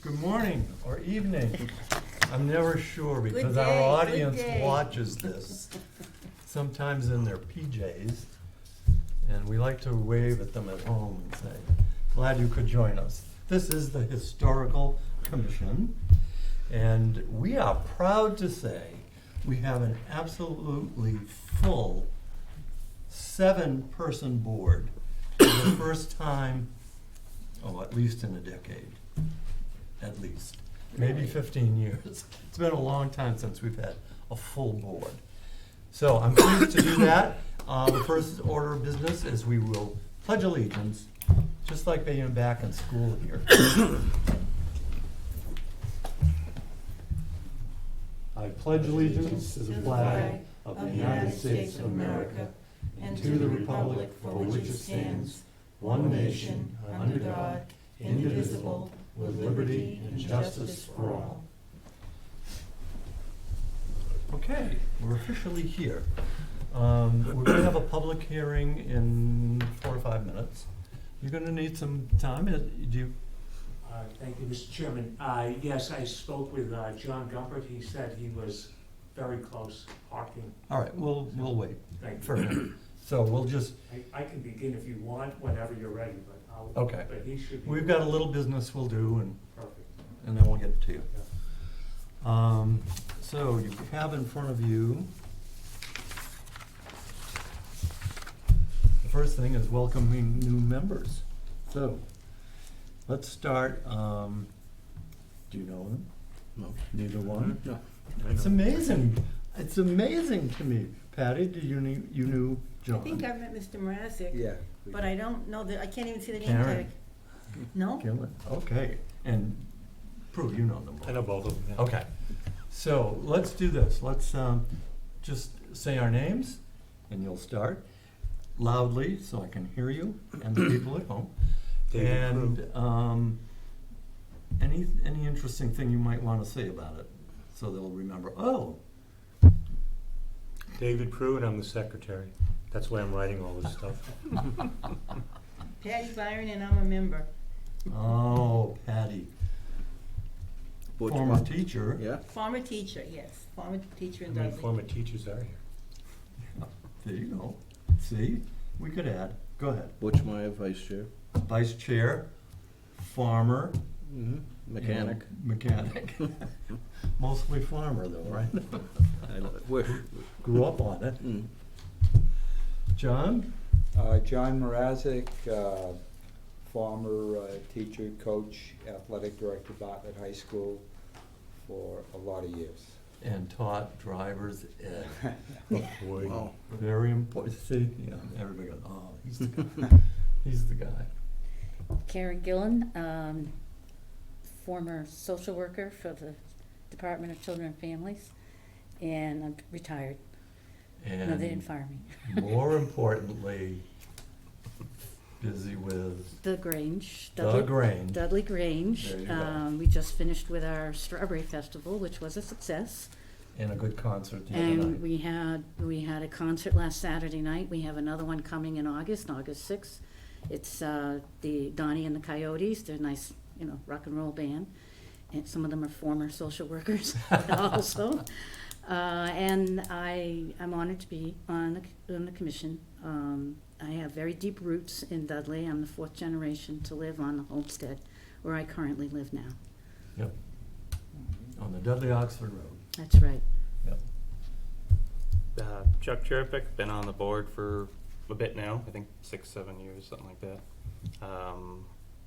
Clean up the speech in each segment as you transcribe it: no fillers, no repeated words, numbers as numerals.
Good morning or evening. I'm never sure because Good our day, audience good day. watches this, sometimes in their PJs, and we like to wave at them at home and say, glad you could join us. This is the Historical Commission, and we are proud to say we have an absolutely full 7-person board for the first time, at least in a decade, at least. Maybe 15 years. It's been a long time since we've had a full board. So I'm pleased to do that. The first order of business is we will pledge allegiance, just like being back in school here. I pledge allegiance to the flag of the United States of America and to the republic for which it stands, one nation, under God, indivisible, with liberty and justice for all. Okay, we're officially here. We're going to have a public hearing in 4 or 5 minutes. You're going to need some time. Do you? Thank you, Mr. Chairman. Yes, I spoke with John Gumpert. He said he was very close parking. All right, we'll wait Thank for you. him. So we'll just. I can begin if you want, whenever you're ready, but I'll. Okay. But he should be. We've got a little business we'll do, Perfect. and then we'll get to you. Yeah. So you have in front of you, the first thing is welcoming new members. So let's start. Do you know them? No. Neither one? No. It's amazing. It's amazing to me. Patty, you knew John? I think I've met Mr. Mrazek. Yeah. But I don't know I can't even see the name Karen. tag. No? Gillen. Okay. And Prue, you know them both. I know both of them, yeah. Okay. So let's do this. Let's just say our names, and you'll start loudly so I can hear you and the people at home. David And any interesting thing you might want to say about it, so they'll remember. Oh, David Prue, and I'm the secretary. That's why I'm writing all this stuff. Patty Byron, and I'm a member. oh, Patty, Butch former Mar- teacher. Yeah. Former teacher, yes. Former teacher How in many Dudley. former teachers are here? There you go. See, we could add. Go ahead. Butch Meyer, vice chair. Vice chair, farmer. Mm-hmm. Mechanic. Mechanic. Mostly farmer though, right? I wish. Grew up on it. Mm. John? John Mrazek, former teacher, coach, athletic director, Bartlett High School for a lot of years. And taught driver's ed. Boy. Wow. Very important. See, yeah, everybody goes, oh, he's the guy. He's the guy. Karen Gillen, former social worker for the Department of Children and Families, and I'm retired. And No, they didn't fire me. more importantly, busy with The Grange. the Grange. Dudley Grange. There you go. We just finished with our Strawberry Festival, which was a success. And a good concert the other And night. we had a concert last Saturday night. We have another one coming in August 6th. It's the Donnie and the Coyotes. They're a nice, rock and roll band. And some of them are former social workers also. And I'm honored to be on the commission. I have very deep roots in Dudley. I'm the 4th generation to live on the homestead where I currently live now. Yep. On the Dudley Oxford Road. That's right. Yep. Chuck Cherpick, been on the board for a bit now, I think 6-7 years, something like that.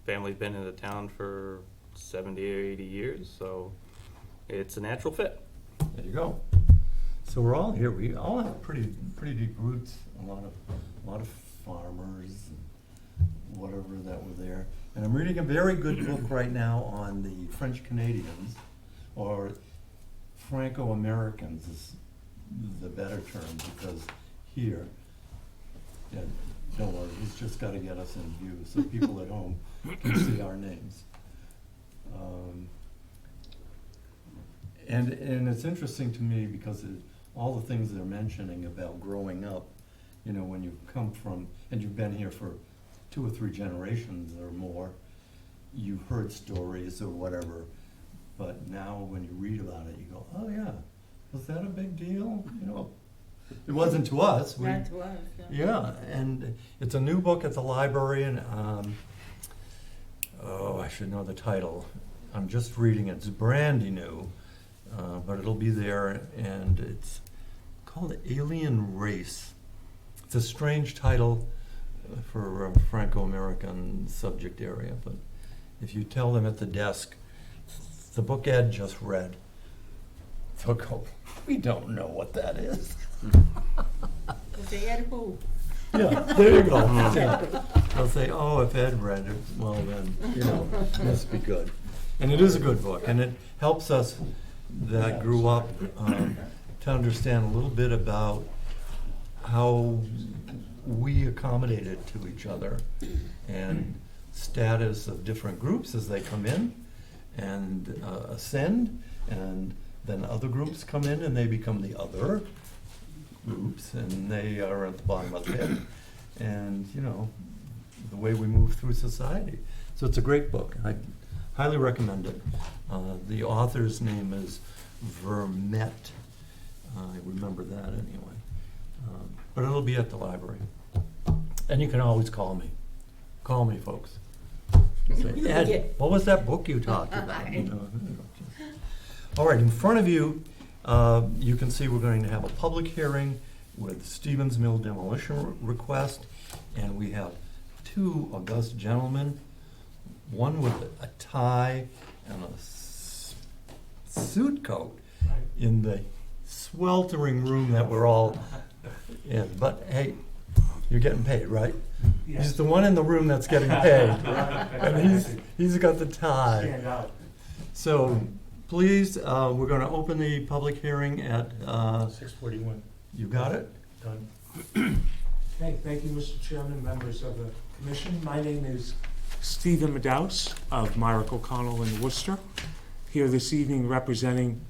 Family's been in the town for 70 or 80 years, so it's a natural fit. There you go. So we're all here. We all have pretty deep roots. A lot of farmers and whatever that were there. And I'm reading a very good book right now on the French Canadians, or Franco-Americans is the better term, because here, yeah, don't worry, he's just got to get us in view so people at home can see our names. And it's interesting to me because all the things they're mentioning about growing up, when you come from, and you've been here for 2 or 3 generations or more, you've heard stories or whatever, but now when you read about it, you go, oh yeah, was that a big deal? You know, it wasn't to us. We- That was, Yeah, and it's a new book at the library, and, oh, I should know the title. I'm just reading it. It's brandy new, but it'll be there, and it's called Alien Race. It's a strange title for a Franco-American subject area, but if you tell them at the desk, the book Ed just read, they'll go, we don't know what that is. Is it Ed who? Yeah, there you go. Yeah. They'll say, oh, if Ed read it, well then, you know, it must be good. And it is a good book, and it helps us that grew up to understand a little bit about how we accommodated to each other and status of different groups as they come in and ascend, and then other groups come in and they become the other groups, and they are at the bottom of the pit. And, you know, the way we move through society. So it's a great book. I highly recommend it. The author's name is Vermette. I remember that anyway. But it'll be at the library. And you can always call me. Call me, folks. Say, Ed, what was that book you talked about? You know, all right, in front of you, you can see we're going to have a public hearing with Stevens Mill demolition request, and we have two august gentlemen, one with a tie and a suit coat in the sweltering room that we're all in. But hey, you're getting paid, right? Yes. He's the one in the room that's getting paid, and he's got the tie. Stand out. So, please, we're gonna open the public hearing at, 6:41, you got it? done. Okay, thank you, Mr. Chairman, members of the commission. My name is Stephen Medaus of Myrick O'Connell in Worcester, here this evening representing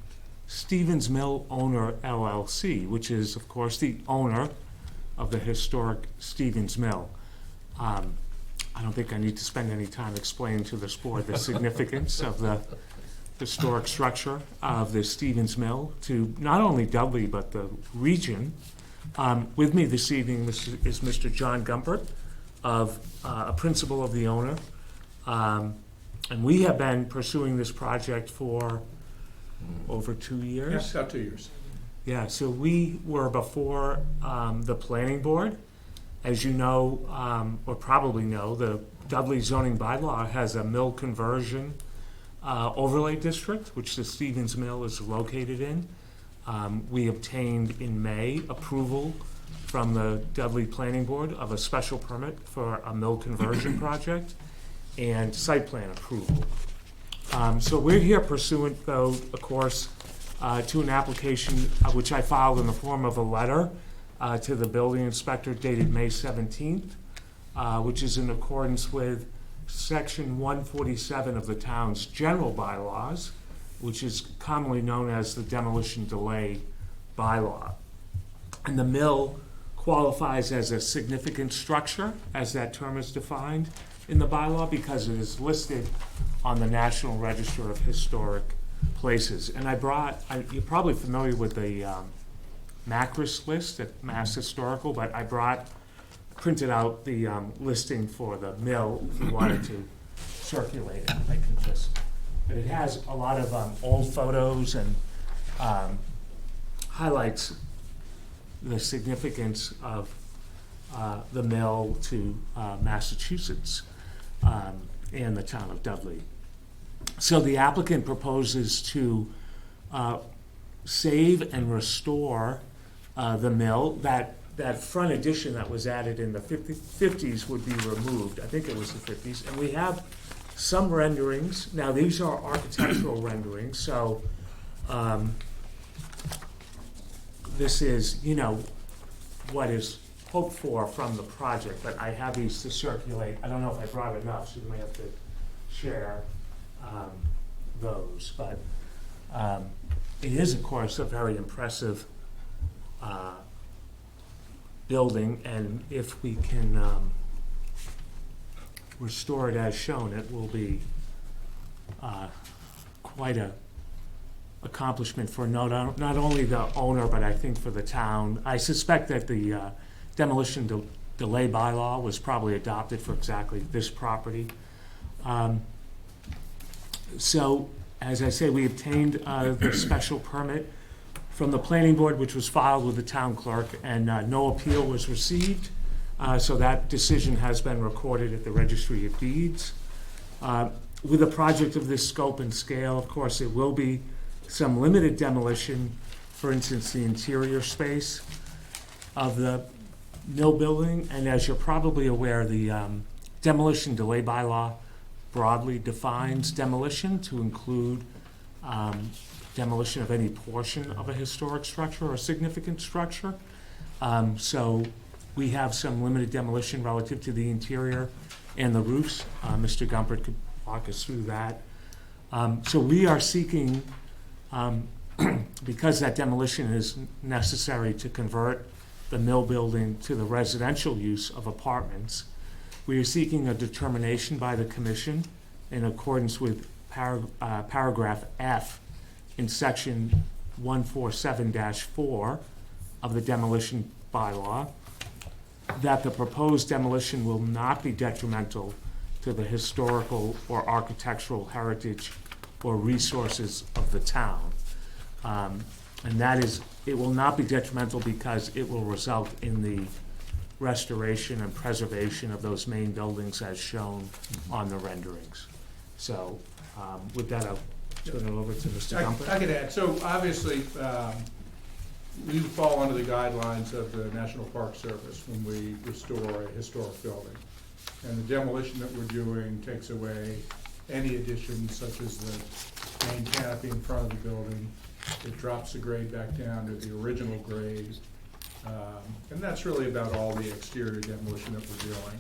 Stevens Mill Owner LLC, which is, of course, the owner of the historic Stevens Mill. I don't think I need to spend any time explaining to this board the significance of the historic structure of the Stevens Mill to not only Dudley, but the region. With me this evening is Mr. John Gumpert, a principal of the owner. And we have been pursuing this project for over 2 years. Yes, about 2 years. Yeah, so we were before the planning board. As you know, or probably know, the Dudley zoning bylaw has a mill conversion overlay district, which the Stevens Mill is located in. We obtained in May approval from the Dudley Planning Board of a special permit for a mill conversion project and site plan approval. So we're here pursuant, though, of course, to an application which I filed in the form of a letter to the building inspector dated May 17th, which is in accordance with Section 147 of the town's general bylaws, which is commonly known as the demolition delay bylaw. And the mill qualifies as a significant structure, as that term is defined in the bylaw, because it is listed on the National Register of Historic Places. And you're probably familiar with the Macris list at Mass Historical, but I printed out the listing for the mill if you wanted to circulate it. I can just, but it has a lot of old photos and highlights the significance of the mill to Massachusetts and the town of Dudley. So the applicant proposes to save and restore the mill. That front addition that was added in the 50s would be removed. I think it was the 50s. And we have some renderings. Now, these are architectural renderings, so this is, you know, what is hoped for from the project, but I have these to circulate. I don't know if I brought enough, so you may have to share those. But it is, of course, a very impressive building, and if we can restored as shown, it will be quite a accomplishment for not only the owner, but I think for the town. I suspect that the demolition delay bylaw was probably adopted for exactly this property. So, as I say, we obtained the special permit from the planning board, which was filed with the town clerk, and no appeal was received. So that decision has been recorded at the Registry of Deeds. With a project of this scope and scale, of course, it will be some limited demolition, for instance, the interior space of the mill building. And as you're probably aware, the demolition delay bylaw broadly defines demolition to include demolition of any portion of a historic structure or significant structure. So we have some limited demolition relative to the interior and the roofs. Mr. Gumpert could walk us through that. So we are seeking, because that demolition is necessary to convert the mill building to the residential use of apartments, we are seeking a determination by the commission in accordance with paragraph F in section 147-4 of the demolition bylaw, that the proposed demolition will not be detrimental to the historical or architectural heritage or resources of the town. And that is, it will not be detrimental because it will result in the restoration and preservation of those main buildings as shown on the renderings. So with that, I'll turn it over to Mr. Gumpert. I could add, so obviously, we fall under the guidelines of the National Park Service when we restore a historic building. And the demolition that we're doing takes away any additions such as the main canopy in front of the building. It drops the grade back down to the original grade. And that's really about all the exterior demolition that we're doing.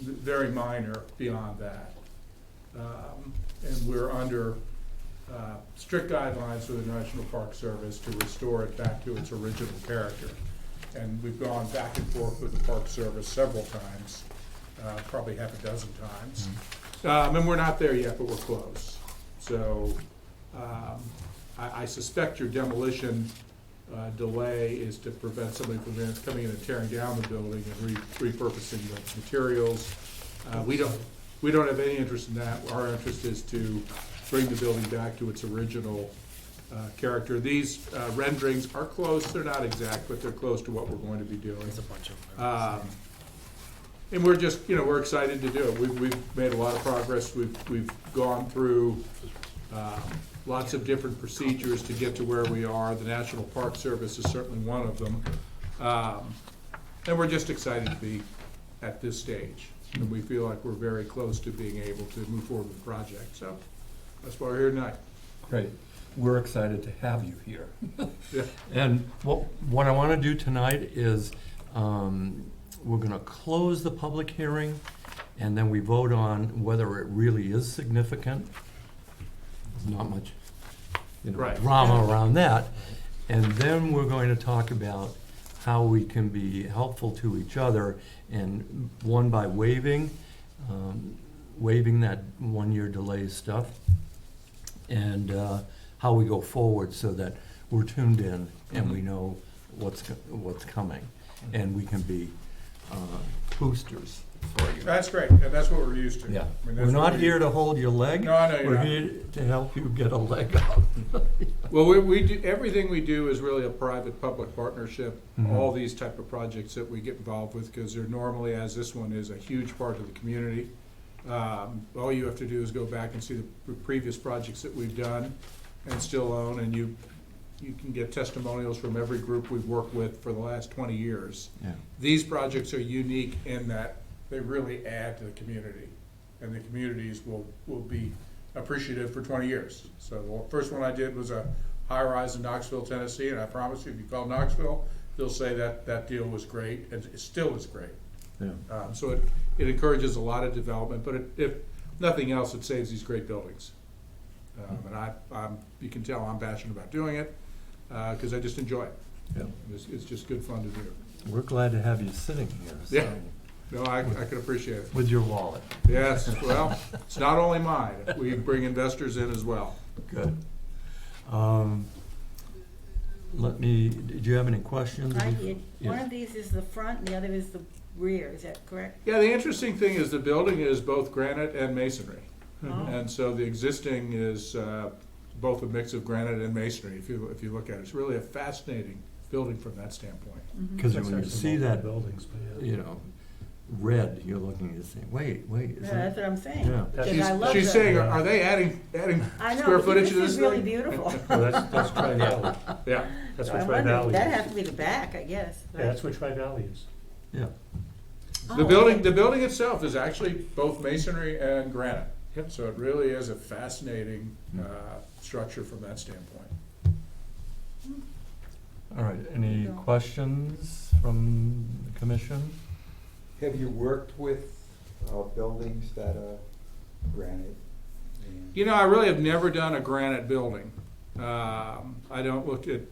Very minor beyond that. And we're under strict guidelines for the National Park Service to restore it back to its original character. And we've gone back and forth with the Park Service several times, probably half a dozen times. And we're not there yet, but we're close. So I suspect your demolition delay is to prevent somebody from coming in and tearing down the building and repurposing the materials. We don't have any interest in that. Our interest is to bring the building back to its original character. These renderings are close. They're not exact, but they're close to what we're going to be doing. There's a bunch of them. And we're just, we're excited to do it. We've made a lot of progress. We've gone through lots of different procedures to get to where we are. The National Park Service is certainly one of them. And we're just excited to be at this stage. And we feel like we're very close to being able to move forward with the project. So that's why we're here tonight. Great. We're excited to have you here. Yeah. And what I want to do tonight is, we're going to close the public hearing, and then we vote on whether it really is significant. There's not much, Right. drama around that. And then we're going to talk about how we can be helpful to each other, and one by waiving that 1-year delay stuff, and how we go forward so that we're tuned in and we know what's coming, and we can be boosters for you. That's great. And that's what we're used to. Yeah, I mean, we're that's what not here to hold your leg. No, I know you're We're not. here to help you get a leg up. Well, we do, everything we do is really a private-public partnership. Mhm. All these type of projects that we get involved with, because they're normally, as this one is, a huge part of the community. All you have to do is go back and see the previous projects that we've done and still own, and you can get testimonials from every group we've worked with for the last 20 years. Yeah. These projects are unique in that they really add to the community, and the communities will be appreciative for 20 years. So the first one I did was a high-rise in Knoxville, Tennessee, and I promise you, if you call Knoxville, they'll say that deal was great, and it still is great. Yeah. So it encourages a lot of development, but if nothing else, it saves these great buildings. And you can tell I'm passionate about doing it, because I just enjoy it. Yeah. It's just good fun to do. We're glad to have you sitting here. So. Yeah. No, I can appreciate it. with your wallet. Yes, well, it's not only mine. We bring investors in as well. Good. Did you have any questions? I did. One Yes. of these is the front and the other is the rear, is that correct? Yeah, the interesting thing is the building is both granite and masonry. Oh. And so the existing is both a mix of granite and masonry, if you look at it. It's really a fascinating building from that standpoint. Because Looks when like you some see old that, buildings, but yeah. you know, red, you're looking and saying, wait, is Yeah, that? that's what I'm saying. Yeah. Because I love She's the- saying, are they adding I know, square because footage to this This is really thing? beautiful. Well, that's Tri-Valley. Yeah. That's So what I Tri-Valley wonder, is. that has to be the back, I guess. Yeah, that's what Tri-Valley is. Yeah. The Oh, building itself is actually both masonry and granite. Yep. So it really is a fascinating structure from that standpoint. All right, any No. questions from the commission? Have you worked with buildings that are granite? You know, I really have never done a granite building. I don't look at,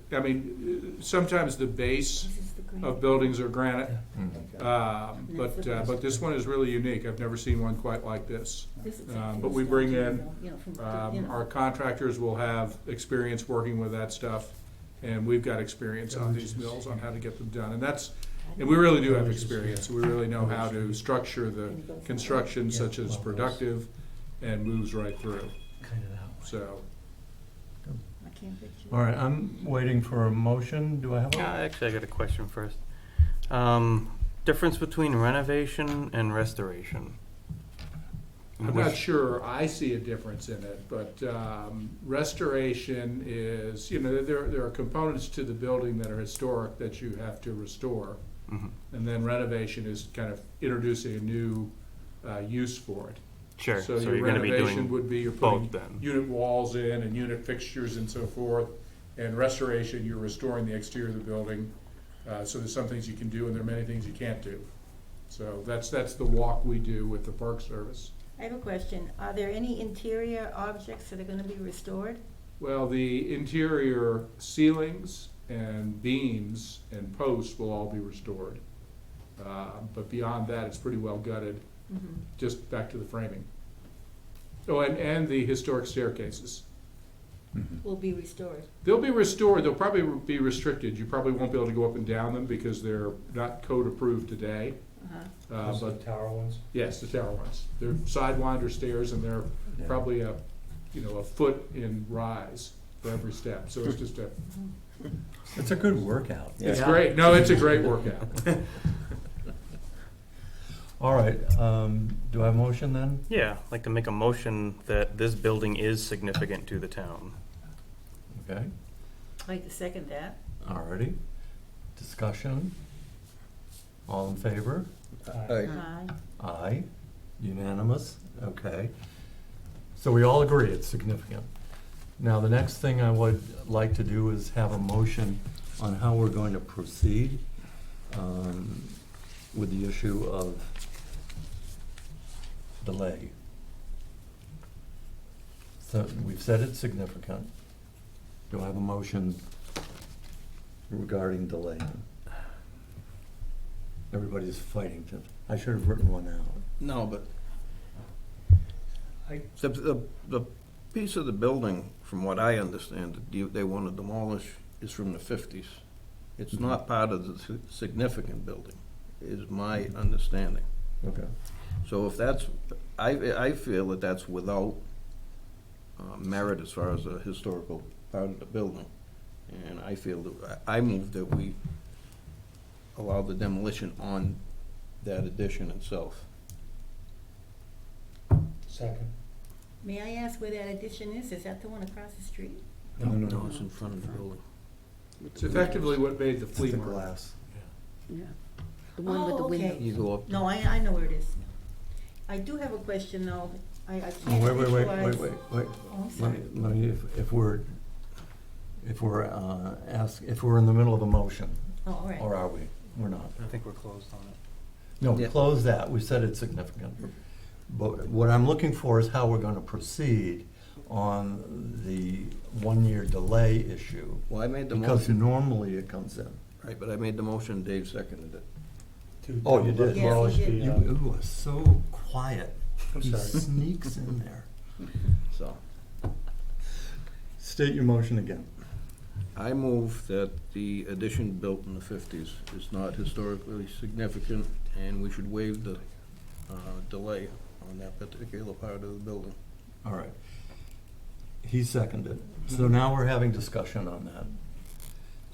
sometimes the base This is the green. of buildings are granite. Okay. But this one is really unique. I've never seen one quite like this. This is But we bring in, you know, from, you know. our contractors will have experience working with that stuff, and we've got experience on these mills on how to get them done. And we really do have experience. We really know how to structure the construction such as productive and moves right through. Kind of that way. So, I can't picture. All right, I'm waiting for a motion. Do I have one? Actually, I got a question first. Difference between renovation and restoration? I'm not sure I see a difference in it, but restoration is, there are components to the building that are historic that you have to restore. Mhm. And then renovation is kind of introducing a new use for it. Sure, So so your you're gonna be renovation doing would be you're both putting then? unit walls in and unit fixtures and so forth. And restoration, you're restoring the exterior of the building. So there's some things you can do and there are many things you can't do. So that's the walk we do with the Park Service. I have a question. Are there any interior objects that are gonna be restored? Well, the interior ceilings and beams and posts will all be restored. But beyond that, it's pretty well gutted, Mhm. just back to the framing. Oh, and the historic staircases. Will be restored. They'll be restored, they'll probably be restricted. You probably won't be able to go up and down them because they're not code approved today. Uh-huh. Those are But the tower ones? yes, the tower ones. They're sidewinder stairs and they're Yeah. probably a foot in rise for every step. So it's just It's a good workout. it's Yeah. great. No, it's a great workout. All right, do I have a motion then? Yeah, I'd like to make a motion that this building is significant to the town. Okay, I'd like to second that. all righty. Discussion? All in favor? Aye. Aye. Aye. Unanimous? Okay. So we all agree it's significant. Now, the next thing I would like to do is have a motion on how we're going to proceed with the issue of delay. So we've said it's significant. Do I have a motion regarding delay? Everybody's fighting to, I should have written one out. No, but I- the piece of the building, from what I understand, that they want to demolish is from the 50s. It's not part of the significant building, is my understanding. Okay. So if that's, I feel that that's without merit as far as the historical part of the building. And I feel that, I move that we allow the demolition on that addition itself. Second. May I ask where that addition is? Is that the one across the street? No, it's in front of the building. It's effectively what made the flea market. Yeah. The one with the Oh, okay. windows. You go up. No, I know where it is. I do have a question though. I can't Oh, wait, visualize. wait. Oh, I'm Let sorry. me, if we're if we're in the middle of a motion, Oh, all right. or are we? We're not. I think we're closed on it. No, Yeah. close that, we said it's significant. But what I'm looking for is how we're gonna proceed on the 1-year delay issue. Well, I made the Because motion, normally it comes in. right, but I made the motion, Dave seconded it. to Oh, you did? demolish Yes, the, you You, it was so quiet. I'm He sorry. sneaks in there. So, State your motion again. I move that the addition built in the fifties is not historically significant, and we should waive the delay on that particular part of the building. All right. He seconded. So now we're having discussion on that.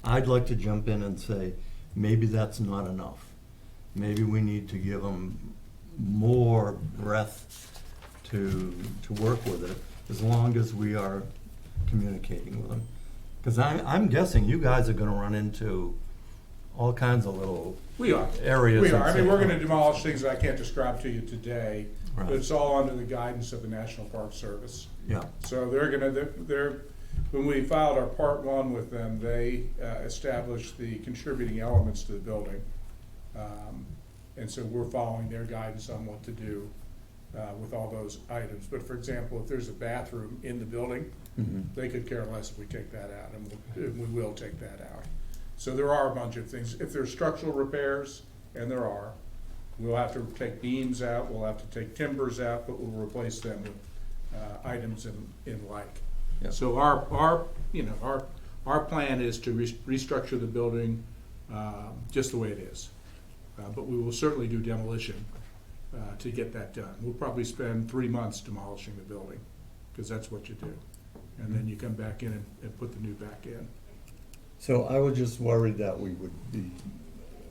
I'd like to jump in and say, maybe that's not enough. Maybe we need to give them more breadth to work with it, as long as we are communicating with them. Because I'm guessing you guys are gonna run into all kinds of little We are. areas. We that are. I say, mean, we're gonna demolish things that I can't describe to you today, but Right. it's all under the guidance of the National Park Service. Yeah, So when we filed our part one with them, they established the contributing elements to the building. And so we're following their guidance on what to do with all those items. But for example, if there's a bathroom in the building, mhm. they could care less if we take that out, and we will take that out. So there are a bunch of things. If there's structural repairs, and there are, we'll have to take beams out, we'll have to take timbers out, but we'll replace them with items in like. Yeah. So our plan is to restructure the building just the way it is. But we will certainly do demolition to get that done. We'll probably spend 3 months demolishing the building, because that's what you do. And then you come back in and put the new back in. So I was just worried that we would be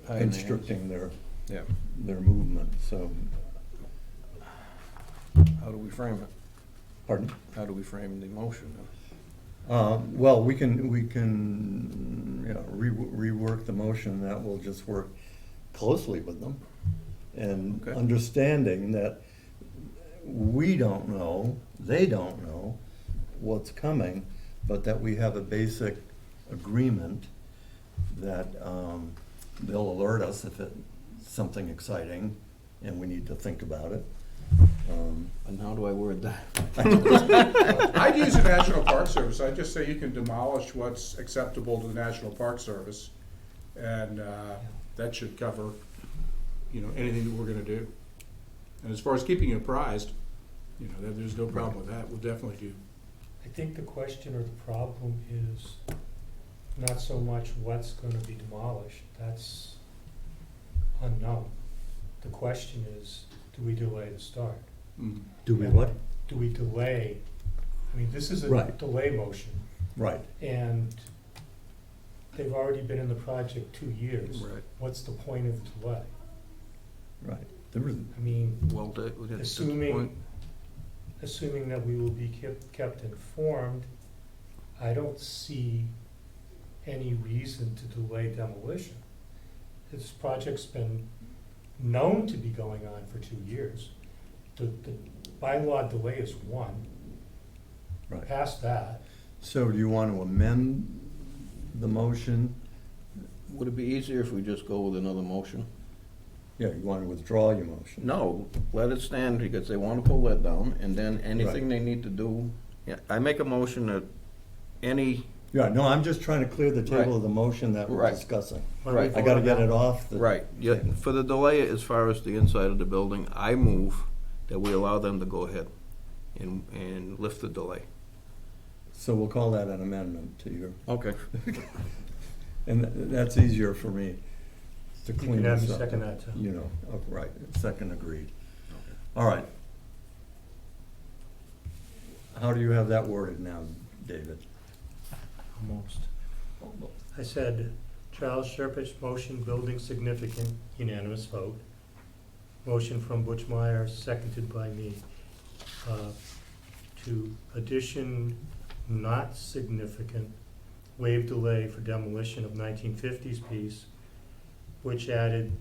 constricting Yeah. their movement, so, How do we frame it? pardon? How do we frame the motion? Well, we can, you know, rework the motion, that will just work closely with them. And Okay. understanding that we don't know, they don't know what's coming, but that we have a basic agreement that they'll alert us if it's something exciting and we need to think about it. And how do I word that? I'd use the National Park Service. I'd just say you can demolish what's acceptable to the National Park Service. And that should cover, anything that we're gonna do. And as far as keeping you apprised, there's no problem with that. We'll definitely do. I think the question or the problem is not so much what's gonna be demolished, that's unknown. The question is, do we delay the start? Do we what? Do we delay, this is a Right. delay motion, Right. and they've already been in the project 2 years. Right. What's the point of the delay? Right. There was, Well, at this Assuming- point, Assuming that we will be kept informed, I don't see any reason to delay demolition. This project's been known to be going on for 2 years. The bylaw delay is 1. right. Past that, So do you want to amend the motion? would it be easier if we just go with another motion? Yeah, you want to withdraw your motion? No, let it stand, because they want to pull that down, and then anything they need to do, I make a motion that any, Yeah, no, I'm just trying to clear the table Right. of the motion that we're Right. discussing. when we Right. I gotta vote get on it off the. right, yeah, for the delay as far as the inside of the building, I move that we allow them to go ahead and lift the delay. So we'll call that an amendment to your, Okay. and that's easier for me to You clean can have this me up. second that, too. Right, second agreed. All right. How do you have that worded now, David? almost. I said, Charles Sherpich, motion, building significant, unanimous vote. Motion from Butch Meyer, seconded by me. To addition not significant, waive delay for demolition of 1950s piece, which added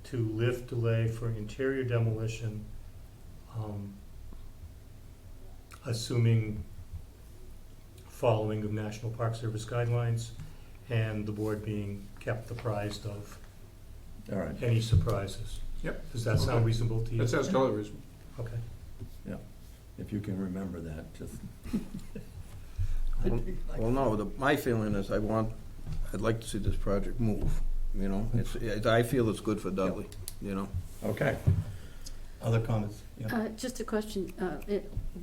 to lift delay for interior demolition, assuming following of National Park Service guidelines, and the board being kept apprised of All right, any surprises. Yep. Does that sound Okay. reasonable to you? That sounds totally reasonable. Okay. if you can remember that, just. Well, no, my feeling is I'd like to see this project move. you know, I feel it's good for Dudley, you know? Okay. Other comments? Yeah. Just a question,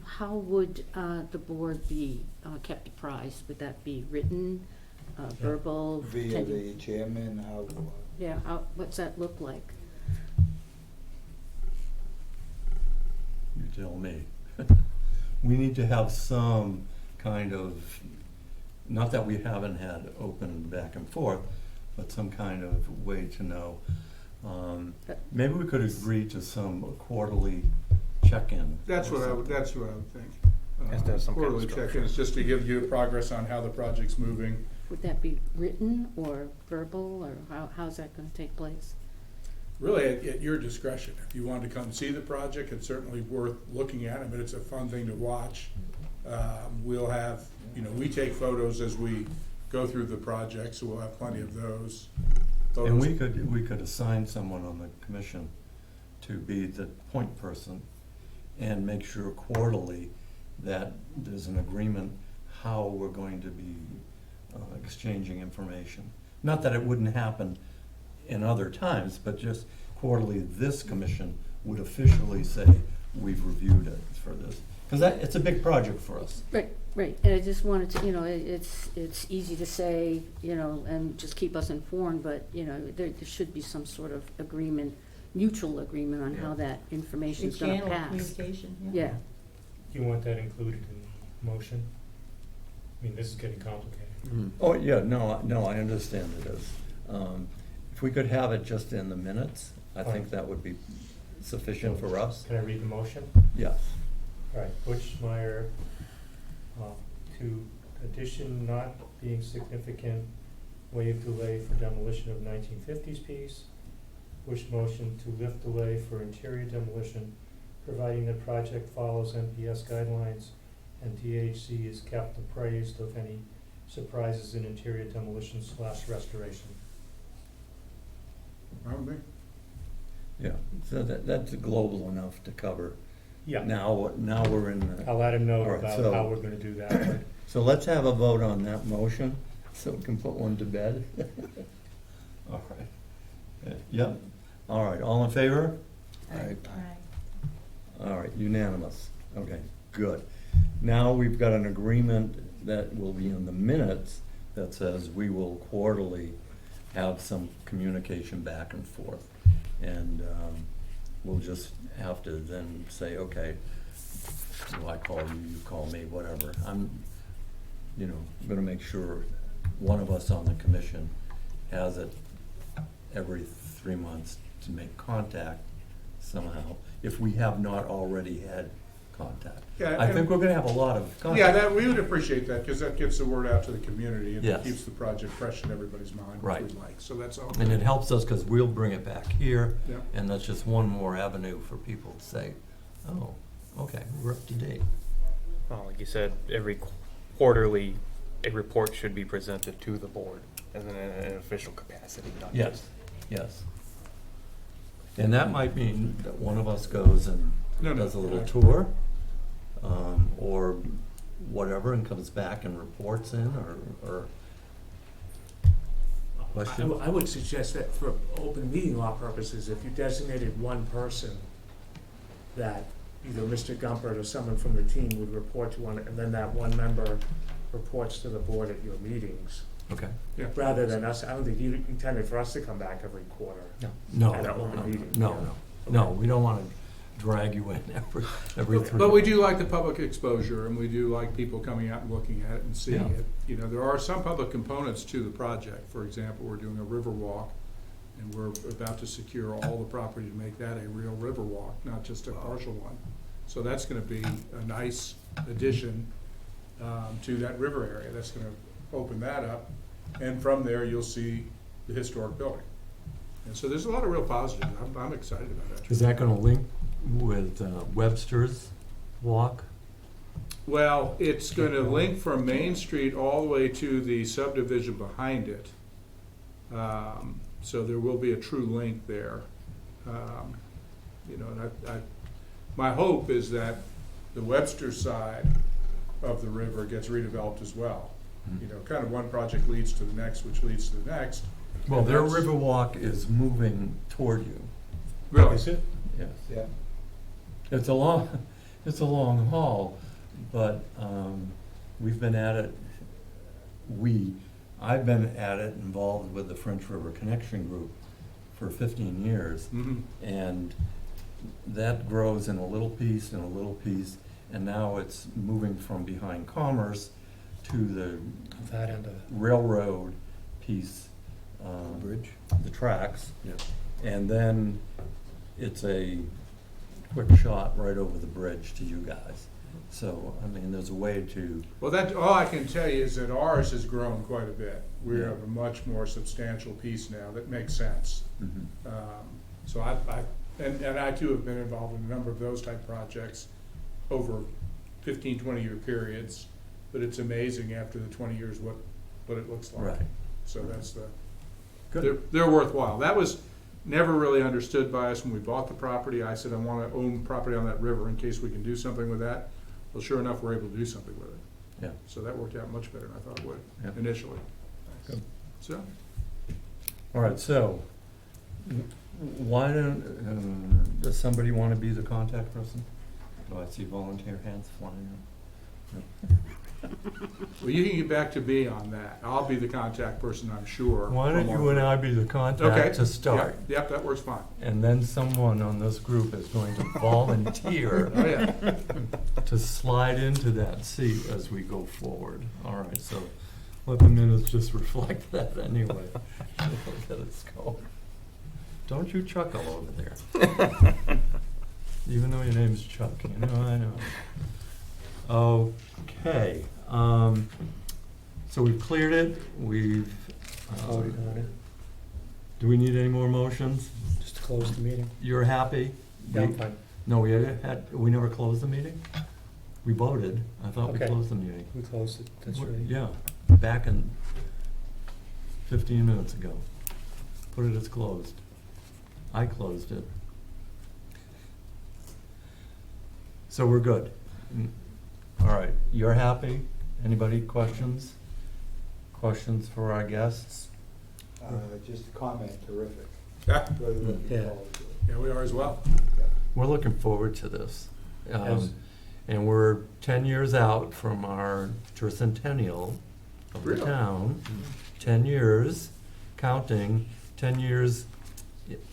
how would the board be kept apprised? Would that be written, verbal? Via the chairman, how, Yeah, what's that look like? You tell me. We need to have some kind of, not that we haven't had open back and forth, but some kind of way to know. Maybe we could agree to some quarterly check-in. That's or what I would, something. that's what I would think. Has to have some kind of Quarterly structure. check-ins, just to give you progress on how the project's moving. Would that be written or verbal, or how's that gonna take place? Really, at your discretion. If you wanted to come see the project, it's certainly worth looking at. I mean, it's a fun thing to watch. We'll have, you know, we take photos as we go through the project, so we'll have plenty of those. And Photos. we could assign someone on the commission to be the point person and make sure quarterly that there's an agreement how we're going to be exchanging information. Not that it wouldn't happen in other times, but just quarterly, this commission would officially say, we've reviewed it for this. Because it's a big project for us. Right, and I just wanted to, you know, it's easy to say, you know, and just keep us informed, but, you know, there should be some sort of agreement, mutual agreement on how that information's gonna Channel of pass. communication, Yeah, You want that included in the motion? I mean, this is getting complicated. Oh, yeah, no, I understand it is. If we could have it just in the minutes, I think that would be sufficient for us. Can I read the motion? Yes. All right, Bushmeyer, to addition not being significant, waive delay for demolition of 1950s piece. Bush motion to lift delay for interior demolition, providing the project follows NPS guidelines and DHC is kept appraised of any surprises in interior demolition / restoration. Fine with me. Yeah, so that's global enough to cover. Yeah, Now we're in the, I'll add a note All right, about so- how we're gonna do that. so let's have a vote on that motion, so we can put one to bed. All right. Yep, all right, all in favor? Aye. All right, unanimous. Okay, good. Now we've got an agreement that will be in the minutes that says we will quarterly have some communication back and forth. And we'll just have to then say, okay, well, I call you, you call me, whatever. I'm gonna make sure one of us on the commission has it every 3 months to make contact somehow, if we have not already had contact. Yeah, I and- think we're gonna have a lot of contact. Yeah, that, we would appreciate that, because that gets the word out to the community and Yes. keeps the project fresh in everybody's mind, Right. which we like, so that's all. And it helps us, because we'll bring it back here, Yeah. and that's just one more avenue for people to say, oh, okay, we're up to date. Well, like you said, every quarterly, a report should be presented to the board as an official capacity, not Yes, just. yes. And that might mean that one of us goes and No, no, does a little I- tour, or whatever, and comes back and reports in, or question? I would suggest that for open meeting law purposes, if you designated one person that either Mr. Gumpert or someone from the team would report to one, and then that one member reports to the board at your meetings, Okay. rather than us, I don't think you intended for us to come back every quarter. No, At no, an open meeting, no, yeah. no, we don't wanna drag you in every 3. But we do like the public exposure, and we do like people coming out and looking at it and seeing Yeah. it. You know, there are some public components to the project. For example, we're doing a river walk, and we're about to secure all the property to make that a real river walk, not just a partial one. So that's gonna be a nice addition to that river area. That's gonna open that up, and from there, you'll see the historic building. And so there's a lot of real positives. I'm excited about that. Is that gonna link with Webster's Walk? Well, it's gonna link from Main Street all the way to the subdivision behind it. So there will be a true link there. You know, and my hope is that the Webster side of the river gets redeveloped as well. You know, kind of one project leads to the next, which leads to the next. Well, And their that's- Riverwalk is moving toward you, Really? Is it? yes. Yeah. It's a long haul, but, we've been at it, I've been at it, involved with the French River Connection Group for 15 years. Mhm. And that grows in a little piece and a little piece, and now it's moving from behind Commerce to the That end of it. railroad piece, Bridge? the tracks. Yeah. And then it's a quick shot right over the bridge to you guys. So, I mean, there's a way to, Well, that, all I can tell you is that ours has grown quite a bit. We Yeah. have a much more substantial piece now that makes sense. So and I too have been involved in a number of those type projects over 15, 20-year periods. But it's amazing after the 20 years what it looks like. right. So that's Good. they're worthwhile. That was never really understood by us when we bought the property. I said, I want to own property on that river in case we can do something with that. Well, sure enough, we're able to do something with it. Yeah. So that worked out much better than I thought it would Yeah. initially. Good. So, All right, so, why don't, does somebody want to be the contact person? Do I see volunteer hands flying up? well, you can get back to me on that. I'll be the contact person, I'm sure. Why don't you and I be the Okay. contact to start? Yep, that works fine. And then someone on this group is going to volunteer Oh, yeah. to slide into that seat as we go forward. All right, so let the minutes just reflect that anyway. Let us go. Don't you chuckle over there. Even though your name's Chuck, you know, I know. Okay, so we've cleared it, we've, Voted on it. do we need any more motions? Just to close the meeting. You're happy? Yeah, I'm We- fine. No, we never closed the meeting? We voted, I thought we Okay. closed the meeting. We closed it, that's right. Yeah, back in 15 minutes ago. Put it as closed. I closed it. So we're good. All right, you're happy? Anybody questions? Questions for our guests? Just a comment, terrific. Yeah, Really looking Yeah. forward to it. yeah, we are as well. We're looking forward to this. Yes. And we're 10 years out from our tercentennial of the Really? town. 10 years, counting, 10 years,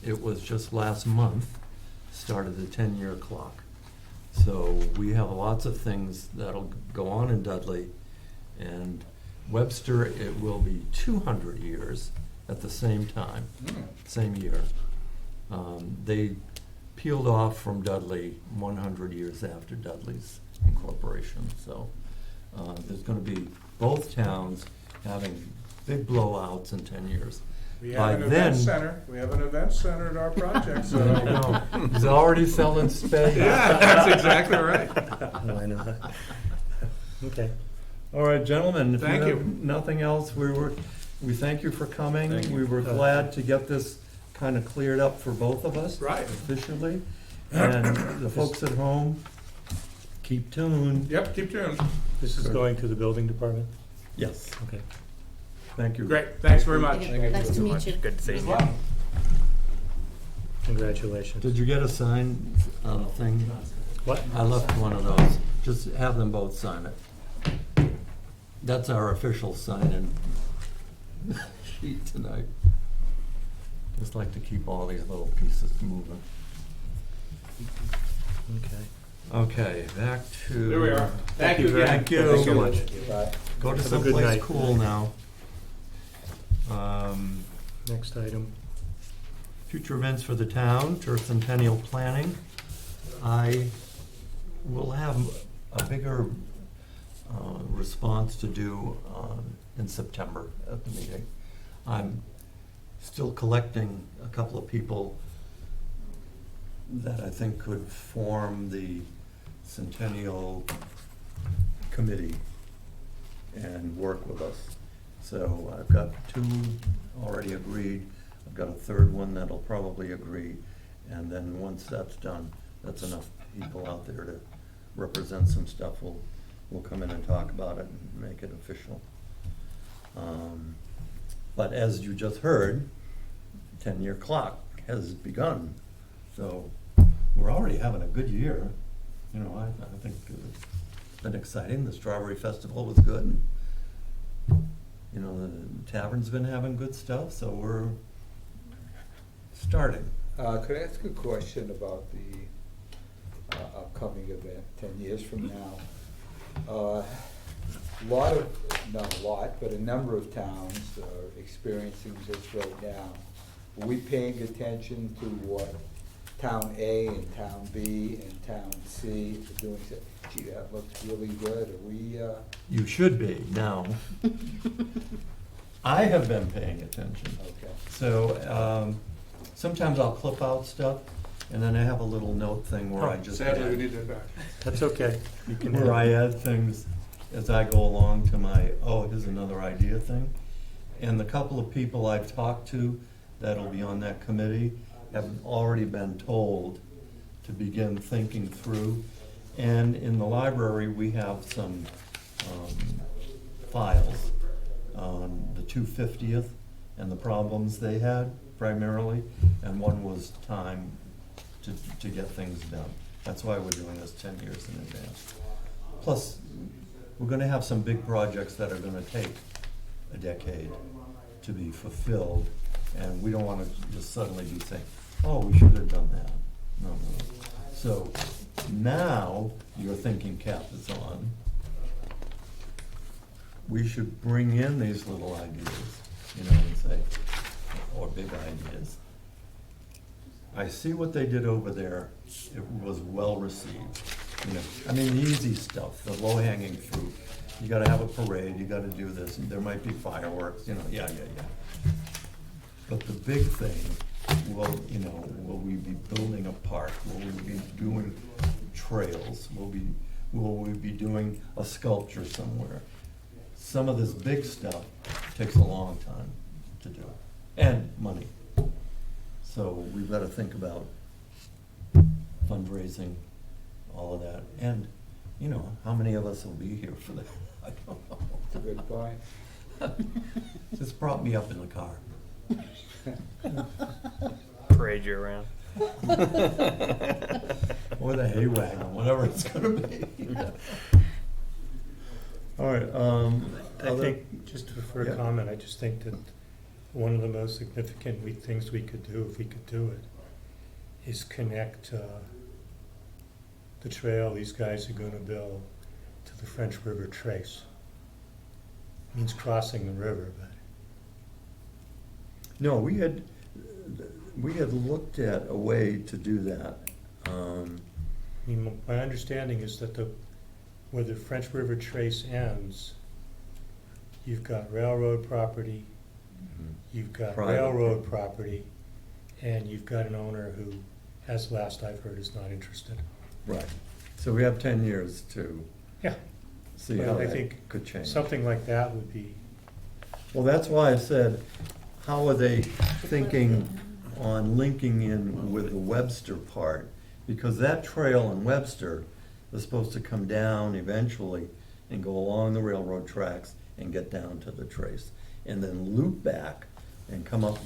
it was just last month, started the 10-year clock. So we have lots of things that'll go on in Dudley. And Webster, it will be 200 years at the same time, same year. They peeled off from Dudley 100 years after Dudley's incorporation. So there's going to be both towns having big blowouts in 10 years. We By have an then- event center. We have an event center at our project, so. I know. He's already selling spades. Yeah, that's exactly right. Why not? Okay. All right, gentlemen, if you Thank have you. nothing else, we thank you for coming. Thank you. We were glad to get this kind of cleared up for both of us. Right. Officially. And the folks at home, keep tuned. Yep, keep tuned. This is going to the building department? Yes, Okay. thank you. Great, thanks very much. Nice to meet you. Good to see you. Congratulations. Did you get a signed thing? What? I left one of those. Just have them both sign it. That's our official sign-in sheet tonight. Just like to keep all these little pieces moving. Okay. Okay, back to. There we are. Thank you again. Thank you. Thank you much. Bye. Go to Have a good someplace night. cool now. Next item. Future events for the town, Centennial planning. I will have a bigger response to do in September at the meeting. I'm still collecting a couple of people that I think could form the Centennial committee and work with us. So I've got 2 already agreed. I've got a 3rd one that'll probably agree. And then once that's done, that's enough people out there to represent some stuff. We'll come in and talk about it and make it official. But as you just heard, 10-year clock has begun. So we're already having a good year. You know, I think it's been exciting. The Strawberry Festival was good. You know, the tavern's been having good stuff, so we're starting. Could I ask a question about the upcoming event, 10 years from now? Not a lot, but a number of towns are experiencing this right now. Are we paying attention to what Town A and Town B and Town C are doing? Gee, that looks really good. Are we, You should be now. I have been paying attention. okay. So sometimes I'll clip out stuff, and then I have a little note thing where I just Sadly, we add, need that back. That's okay. You can where I add things as I go along to my, oh, here's another idea thing. And the couple of people I've talked to that'll be on that committee have already been told to begin thinking through. And in the library, we have some files on the 250th and the problems they had primarily, and one was time to get things done. That's why we're doing this 10 years in advance. Plus, we're gonna have some big projects that are gonna take a decade to be fulfilled, and we don't wanna just suddenly be saying, oh, we should have done that. No. So now your thinking cap is on. We should bring in these little ideas, you know, and say, or big ideas. I see what they did over there. It was well received. You know, I mean, the easy stuff, the low-hanging fruit. You gotta have a parade, you gotta do this, and there might be fireworks, you know, yeah. But the big thing, will we be building a park? Will we be doing trails? Will we be doing a sculpture somewhere? Some of this big stuff takes a long time to do, and money. So we've got to think about fundraising, all of that, and, you know, how many of us will be here for that? I don't know. It's a good point. Just prop me up in the car. Parade you around. Or the hay wagon, whatever it's gonna be. All right, I other- think, just for a Yeah. comment, I just think that one of the most significant things we could do, if we could do it, is connect the trail these guys are gonna build to the French River Trace. Means crossing the river, but No, we had looked at a way to do that. I mean, my understanding is that where the French River Trace ends, you've got railroad property, you've got Private. railroad property, and you've got an owner who, as last I've heard, is not interested. Right, so we have 10 years to Yeah, see But how I that think could change. something like that would be, Well, that's why I said, how are they thinking on linking in with the Webster part? Because that trail in Webster is supposed to come down eventually and go along the railroad tracks and get down to the trace. And then loop back and come up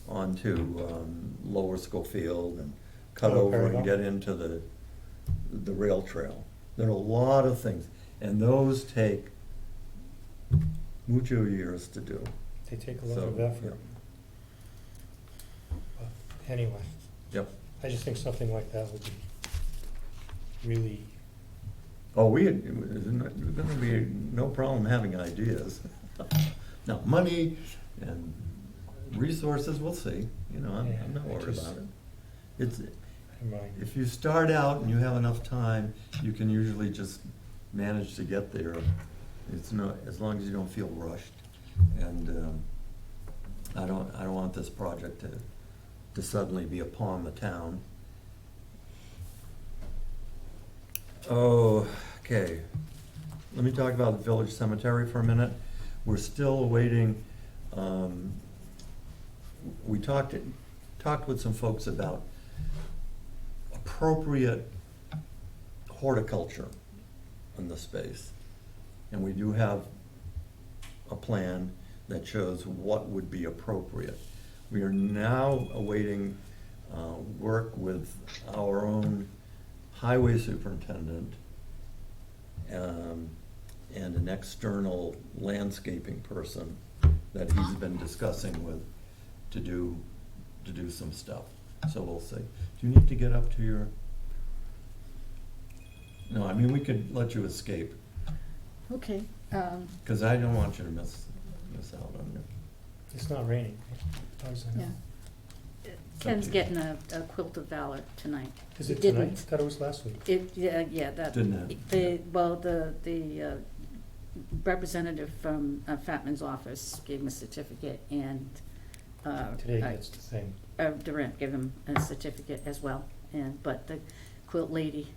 onto Lower Schofield and cut Oh, over and parallel. get into the rail trail. There are a lot of things, and those take mucho years to do. they take a lot So, of effort. But anyway, Yep. I just think something like that would be really, Oh, there's gonna be no problem having ideas. Now, money and resources, we'll see, you know, I'm not Yeah, I worried just- about it. It's, in my, if you start out and you have enough time, you can usually just manage to get there. It's not, as long as you don't feel rushed. And I don't want this project to suddenly be upon the town. Oh, okay. Let me talk about the village cemetery for a minute. We're still awaiting, we talked with some folks about appropriate horticulture in the space. And we do have a plan that shows what would be appropriate. We are now awaiting work with our own highway superintendent and an external landscaping person that he's been discussing with to do some stuff. So we'll see. Do you need to get up to your? No, I mean, we could let you escape, Okay, because I don't want you to miss out on it. It's not raining. How's that? yeah. Ken's getting a quilt of valor tonight. Is it Didn't. tonight? I thought it was last week. Yeah, that. Didn't it? The representative from Fatman's office gave him a certificate, and Today gets the thing. Durant gave him a certificate as well, but the quilt lady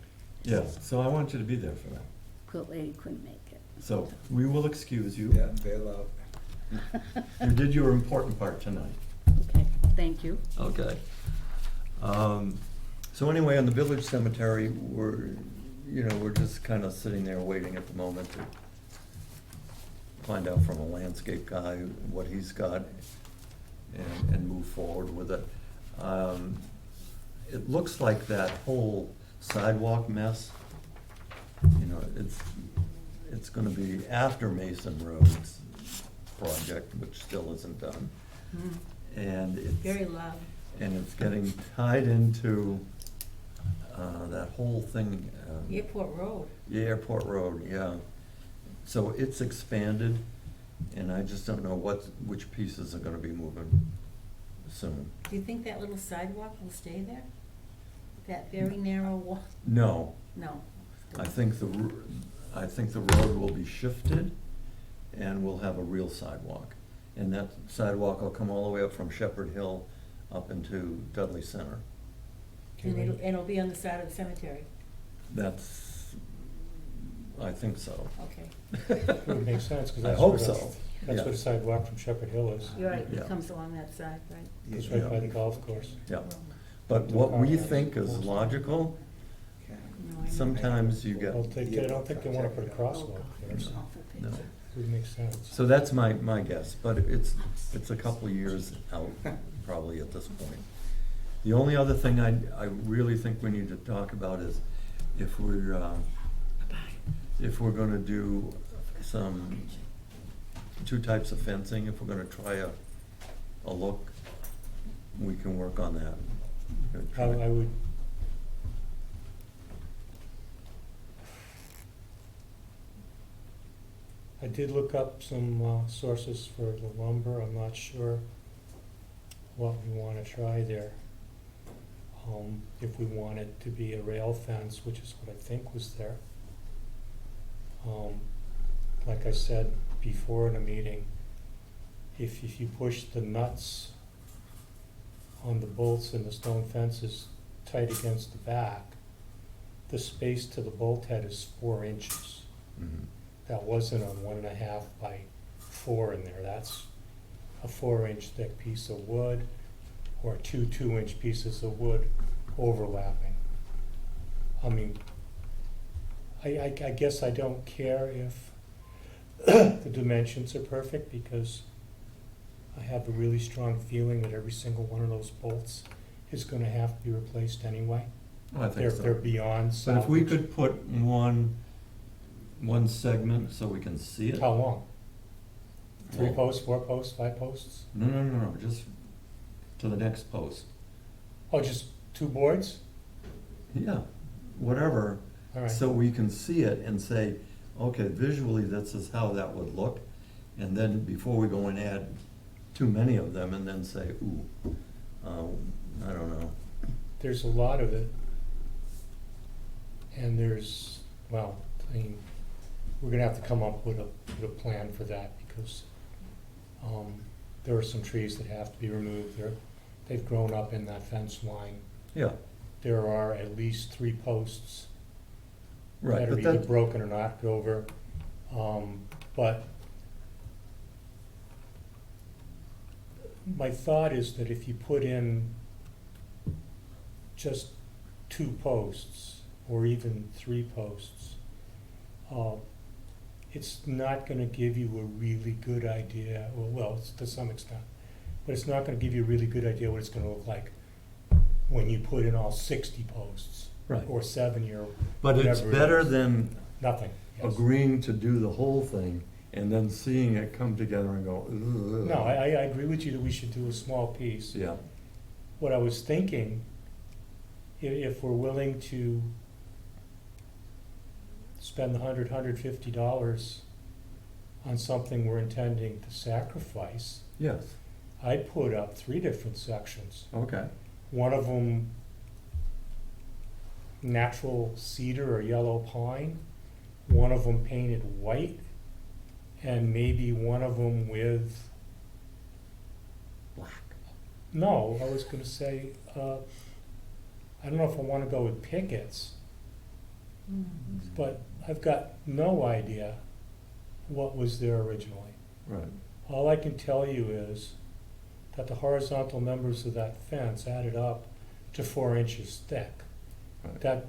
Yeah, so I want you to be there for that. couldn't make it. So we will excuse you. Yeah, bail out. You did your important part tonight. Okay, thank you. Okay. So anyway, on the village cemetery, we're just kind of sitting there waiting at the moment to find out from a landscape guy what he's got and move forward with it. It looks like that whole sidewalk mess, it's gonna be after Mason Road's project, which still isn't done. And Very loud. it's getting tied into that whole thing. Airport Road. Yeah, Airport Road, yeah. So it's expanded, and I just don't know which pieces are gonna be moving soon. Do you think that little sidewalk will stay there? That very narrow walk? No, No. I think the road will be shifted, and we'll have a real sidewalk. And that sidewalk will come all the way up from Shepherd Hill up into Dudley Center. And it'll be on the side of the cemetery? I think so. Okay. It would make sense, because I that's hope where so, that's yeah. where the sidewalk from Shepherd Hill is. You're right, Yeah. it comes along that side, right? It's Yeah. right by the golf course. Yeah, but what we think is logical, Okay. No, I know. sometimes you I get, don't think they wanna put a crosswalk there, so no. it would make sense. So that's my guess, but it's a couple of years out, probably at this point. The only other thing I really think we need to talk about is if we're gonna do two types of fencing, if we're gonna try a look, we can work on that. I would. I did look up some sources for the lumber. I'm not sure what we wanna try there. If we want it to be a rail fence, which is what I think was there. Like I said before in a meeting, if you push the nuts on the bolts and the stone fences tight against the back, the space to the bolt head is 4 inches. Mhm. That wasn't a 1.5 by 4 in there. That's a 4-inch thick piece of wood or 2 2-inch pieces of wood overlapping. I mean, I guess I don't care if the dimensions are perfect, because I have a really strong feeling that every single one of those bolts is gonna have to be replaced anyway. I think They're so. beyond But if we salvage. could put one segment so we can see it. How long? 3 Well, posts, 4 posts, 5 posts? No, just to the next post. Oh, just 2 boards? Yeah, whatever, All right. so we can see it and say, okay, visually, this is how that would look. And then before we go and add too many of them and then say, ooh, I don't know. There's a lot of it. And there's, well, I mean, we're gonna have to come up with a plan for that, because there are some trees that have to be removed. They've grown up in that fence line. Yeah, There are at least 3 posts right, that are but either that, broken or knocked over. But my thought is that if you put in just 2 posts, or even 3 posts, it's not gonna give you a really good idea, well, it's to some extent, but it's not gonna give you a really good idea what it's gonna look like when you put in all 60 posts, Right. or 70, or But it's whatever it better is. than Nothing, yes. agreeing to do the whole thing and then seeing it come together and go, ugh. No, I agree with you that we should do a small piece. Yeah, What I was thinking, if we're willing to spend the $150 on something we're intending to sacrifice, yes, I'd put up 3 different sections. okay, One of them natural cedar or yellow pine, one of them painted white, and maybe one of them with, black. no, I was gonna say, I don't know if I wanna go with pickets, but I've got no idea what was there originally. Right, All I can tell you is that the horizontal members of that fence added up to 4 inches thick. right. That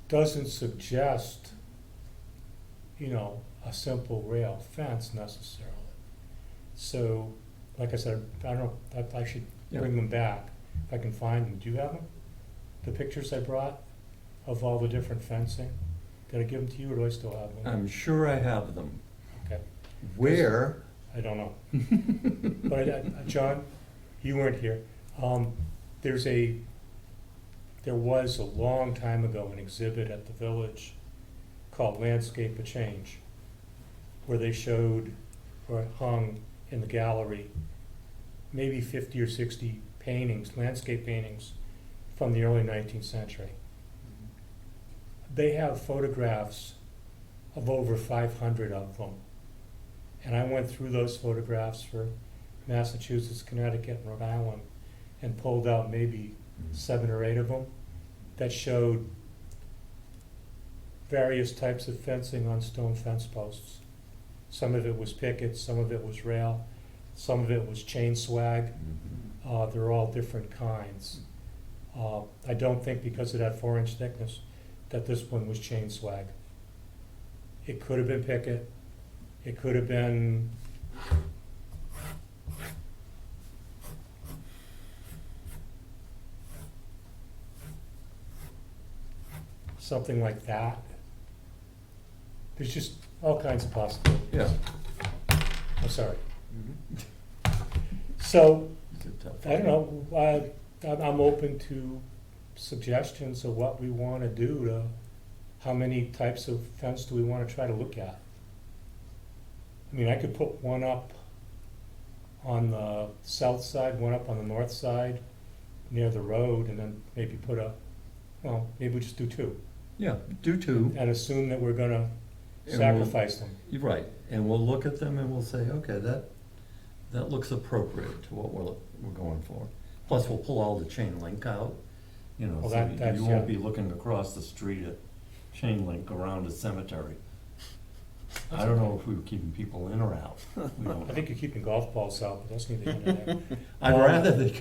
doesn't suggest, a simple rail fence necessarily. So, like I said, I don't know, I should Yeah. bring them back if I can find them. Do you have them? The pictures I brought of all the different fencing? Did I give them to you, or do I still have them? I'm sure I have them. Okay, Where? I don't know. But, John, you weren't here. There was a long time ago an exhibit at the village called Landscape of Change, where they showed or hung in the gallery maybe 50 or 60 paintings, landscape paintings from the early 19th century. They have photographs of over 500 of them. And I went through those photographs for Massachusetts, Connecticut, and Rhode Island, and pulled out maybe 7 or 8 of them that showed various types of fencing on stone fence posts. Some of it was pickets, some of it was rail, some of it was chain swag. They're all different kinds. I don't think because of that 4-inch thickness that this one was chain swag. It could have been picket, it could have been something like that. There's just all kinds of possibilities. Yeah. I'm sorry. So, It's a tough I don't know, I'm open to suggestions of what we want to do to, how many types of fence do we want to try to look at? I mean, I could put one up on the south side, one up on the north side, near the road, and then maybe maybe we just do 2, Yeah, do 2. and assume that we're gonna And sacrifice them. You're right, and we'll look at them and we'll say, okay, that looks appropriate to what we're going for. Plus, we'll pull all the chain link out, Well, so that's, you yeah. won't be looking across the street at chain link around a cemetery. I don't know if we were keeping people in or out. We don't I think you're keeping golf balls out, but that's neither here nor there. I'd rather they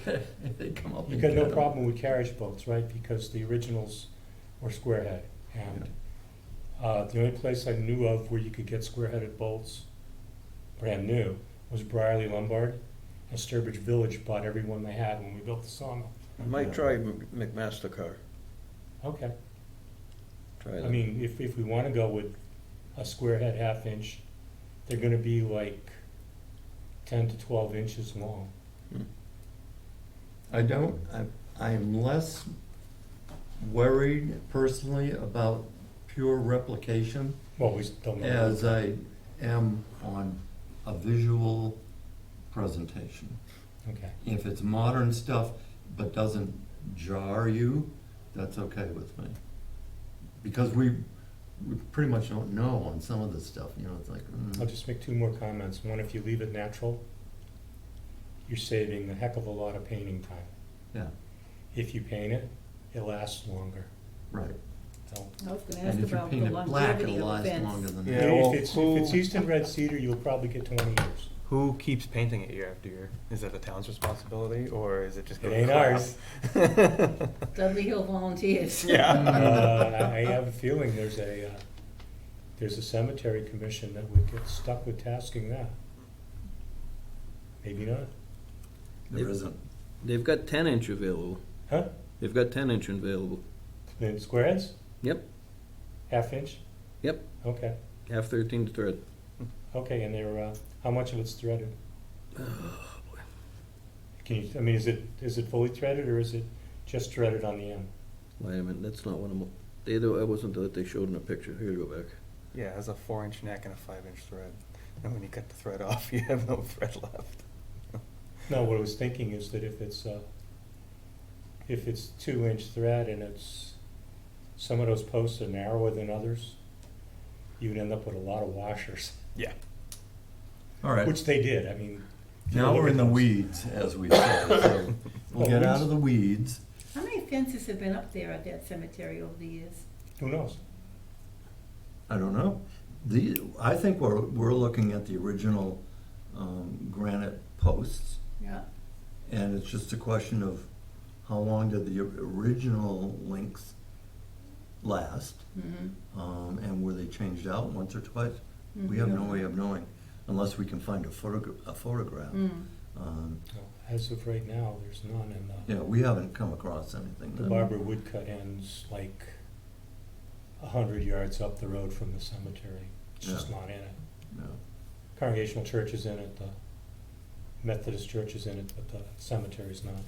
come up You and got no get 'em. problem with carriage boats, right? Because the originals were square-head. And the only place I knew of where you could get square-headed bolts, brand new, was Briarly Lombard. And Sturbridge Village bought every one they had when we built the sawmill. I might try McMaster car. Okay. Try I that. mean, if we want to go with a square-head half-inch, they're gonna be like 10 to 12 inches long. I'm less worried personally about pure replication Well, we still know. as I am on a visual presentation. Okay. If it's modern stuff but doesn't jar you, that's okay with me. Because we pretty much don't know on some of this stuff, it's like, I'll just make 2 more comments. One, if you leave it natural, you're saving a heck of a lot of painting time. yeah, If you paint it, it lasts longer. right. So, I was gonna And ask if you about paint the it black, longevity it'll of a last longer fence. than Yeah, that. well, if it's Eastern red cedar, you'll probably get 20 years. Who keeps painting it year after year? Is that the town's responsibility, or is it just It going ain't crap? ours. Dudley Hill volunteers. Yeah. I have a feeling there's there's a cemetery commission that would get stuck with tasking that. Maybe not. There isn't. They've got 10-inch available. Huh? They've got 10-inch available. The square heads? Yep, Half inch? yep, Okay, half 13 to thread. okay, and they're, how much of it's threaded? Can you, I mean, is it fully threaded, or is it just threaded on the end? Wait a minute, that's not one of them. I wasn't that they showed in a picture. Here, go back. Yeah, it has a 4-inch neck and a 5-inch thread. And when you cut the thread off, you have no thread left. No, what I was thinking is that if it's 2-inch thread and it's, some of those posts are narrower than others, you'd end up with a lot of washers, Yeah. All right, which they did, I mean. now we're in the weeds, as we say, so we'll get out of the weeds. How many fences have been up there at that cemetery over the years? Who knows? I don't know. I think we're looking at the original granite posts, Yeah. and it's just a question of how long did the original links last, Mm-hmm. and were they changed out once or twice? We have no way of knowing, unless we can find a photograph. Mm. Um, No, as of right now, there's none, and Yeah, we haven't come across anything. the Barbara Woodcut ends like 100 yards up the road from the cemetery. It's just Yeah. not in it. No. Congregational church is in it, the Methodist church is in it, but the cemetery's not.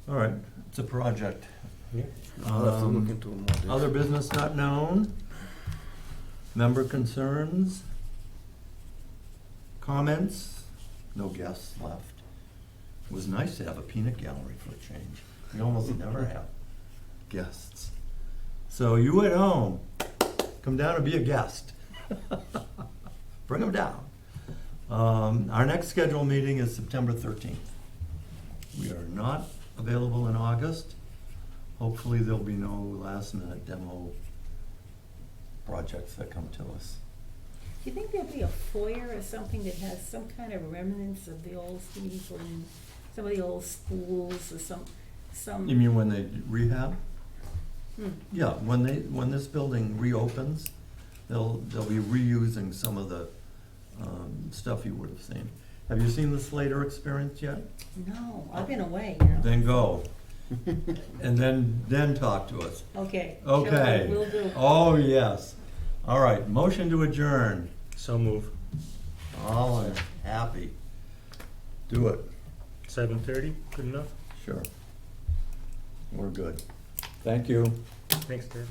All right, it's a project. Yeah. I'll have to look into them more. Other business not known? Member concerns? Comments? No guests left. It was nice to have a peanut gallery for a change. We almost never have guests. So you at home, come down and be a guest. Bring them down. Our next scheduled meeting is September 13th. We are not available in August. Hopefully there'll be no last-minute demo projects that come to us. Do you think there'll be a foyer or something that has some kind of remnants of the old steam room, some of the old schools or some? You mean when they rehab? Hmm. Yeah, when this building reopens, they'll be reusing some of the stuff you would have seen. Have you seen the Slater Experience yet? No, I've been away, you know. Then go. And then talk to us. Okay. Okay. Sure, will do. Oh, yes. All right, motion to adjourn. So move. All are happy. Do it. 7:30, good enough? Sure. We're good. Thank you. Thanks, Dave.